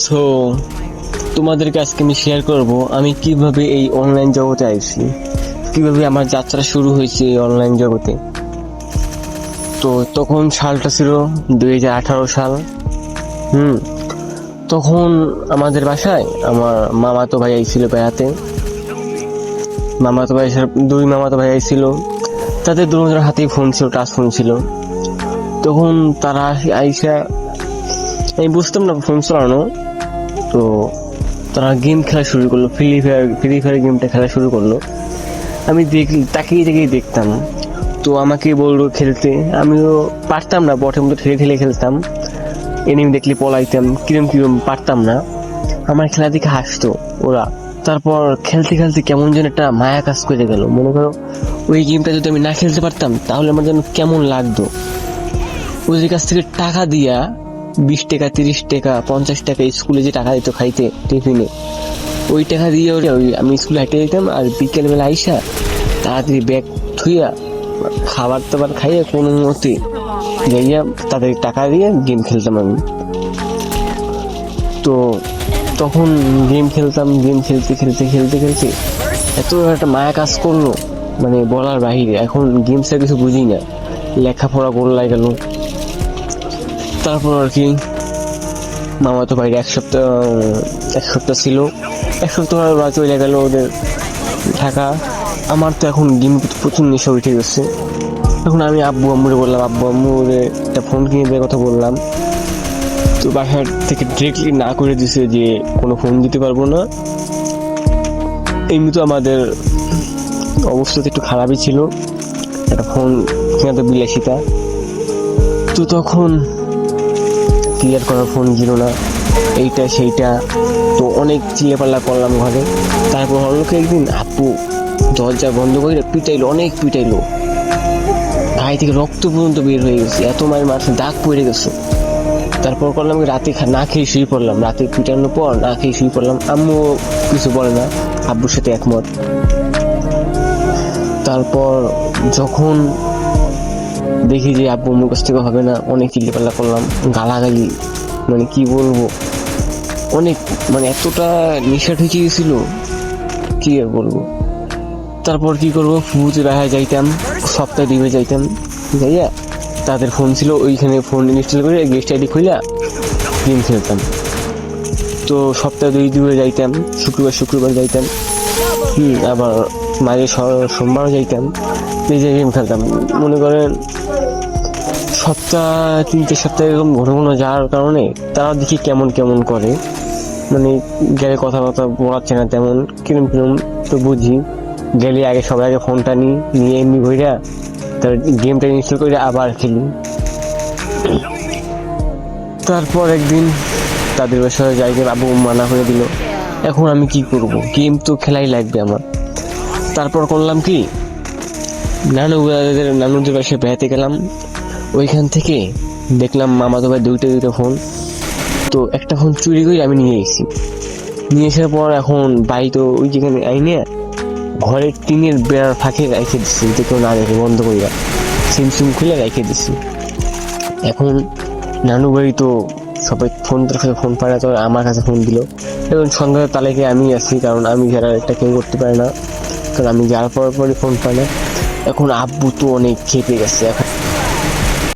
So তোমাদেরকে আজকে আমি শেয়ার করব আমি কিভাবে এই অনলাইন জগতে আইছি, কিভাবে আমার যাত্রা শুরু হয়েছে এই অনলাইন জগতে। তো তখন সালটা ছিল 2018 সাল। তখন আমাদের বাসায় আমার মামাতো ভাই আইছিল বেড়াতে। দুই মামাতো ভাই আইছিল, তাদের দুজনের হাতেই ফোন ছিল, টাচ ফোন ছিল। তখন তারা আইসা, আমি বুঝতাম না ফোন চালানো, তো তারা গেম খেলা শুরু করলো, ফ্রি ফায়ার গেমটা খেলা শুরু করলো। আমি তাকিয়ে দেখতাম। তো আমাকে বললো খেলতে, আমিও পারতাম না, বটের মতো ঠেলে ঠেলে খেলতাম, এনিমি দেখলে পলাইতাম, কিরম পারতাম না। আমার খেলা দেখে হাসতো ওরা। তারপর খেলতে খেলতে কেমন যেন একটা মায়া কাজ করে গেল। মনে করো ওই গেমটা যদি আমি না খেলতে পারতাম তাহলে আমার যেন কেমন লাগতো। ওদের কাছ থেকে টাকা দিয়া 20 টাকা, 30 টাকা, 50 টাকা, স্কুলে যে টাকা দিত খাইতে টিফিনে, ওই টাকা দিয়ে আমি স্কুলে হেঁটে যেতাম। আর বিকেল বেলা আইসা তাড়াতাড়ি ব্যাগ থুইয়া খাবার টাবার খাইয়া কোনো মতে যাইয়া তাদের টাকা দিয়ে গেম খেলতাম আমি। তো তখন গেম খেলতে এত একটা মায়া কাজ করলো, মানে বলার বাহিরে। এখন গেমসের কিছু বুঝি না, লেখাপড়া গোল্লায় গেল। তারপর আর কি মামাতো ভাই এক সপ্তাহ ছিল, এক সপ্তাহ চলে গেল ওদের ঢাকা। আমার তো এখন গেম প্রচুর নেশা উঠে গেছে। এখন আমি আব্বু আম্মুরে বললাম, আব্বু আম্মু একটা ফোন কিনে দেওয়ার কথা বললাম। তো বাসার থেকে ডিরেক্টলি না করে দিছে যে কোনো ফোন দিতে পারবো না। এমনি তো আমাদের অবস্থা তো একটু খারাপই ছিল, একটা ফোন কিনা তো বিলাসিতা। তো তখন ক্লিয়ার করার ফোন ছিল না, এইটা সেইটা। তো অনেক চিলেপাল্লা করলাম ঘরে। তারপর হলো কি, একদিন আপু দরজা বন্ধ করে অনেক পিটাইলো, গায়ে থেকে রক্ত পর্যন্ত বের হয়ে গেছে, এত মায়ের মাথায় দাগ পড়ে গেছে। তারপর করলাম কি, রাতে না খেয়ে শুয়ে পড়লাম। রাতে পিটানোর পর না খেয়ে শুয়ে পড়লাম। আম্মু কিছু বলে না, আব্বুর সাথে একমত। তারপর যখন দেখি যে আব্বু আম্মুর কাছ থেকে হবে না, অনেক চিল্লাপাল্লা করলাম, গালাগালি, মানে কি বলবো, অনেক, মানে এতটা নেশা ঢুকে গেছিল, কি আর বলবো। তারপর কি করবো, ফুতে বাসায় যাইতাম, সপ্তাহে 2 যাইতাম, যাইয়া তাদের ফোন ছিল, ওইখানে ফোন ইনস্টল করে গেস্ট আইডি খুলে গেম খেলতাম। তো সপ্তাহে 2 যাইতাম, শুক্রবার যাইতাম, আবার মাঝে সোমবারও যাইতাম, নিজে গেম খেলতাম। মনে করেন সপ্তাহ 3-4 সপ্তাহ এরকম ঘন ঘন যাওয়ার কারণে তারা দেখি কেমন করে, মানে গেলে কথাবার্তা বলাচ্ছে না তেমন, কিরম তো বুঝি। গেলে আগে সবাই আগে ফোনটা নিয়ে এমনি ঘুরা তার গেমটা ইনস্টল করে আবার খেলি। তারপর একদিন তাদের বাসায় যাই, আবু মানা করে দিল। এখন আমি কি করব, গেম তো খেলাই লাগবে আমার। তারপর করলাম কি, নানুদের বাসায় বেড়াতে গেলাম। ওইখান থেকে দেখলাম মামাতো ভাই দুইটা ফোন। তো একটা ফোন চুরি করে আমি নিয়ে আসার পর এখন বাড়ি তো ওই যেখানে আইনে ঘরের টিনের বেড়ার ফাঁকে রেখে দিচ্ছি, যাতে কেউ না দেখে, বন্ধ করিয়া সিম খুলে রেখে দিচ্ছি। এখন নানু বাড়ি তো সবাই ফোন পায় না, তো আমার কাছে ফোন দিল। এখন সন্ধ্যার তালিকে আমি আছি, কারণ আমি যারা একটা কেউ করতে পারে না, কারণ আমি যাওয়ার পরই ফোন পাই না। এখন আব্বু তো অনেক খেপে গেছে। এখন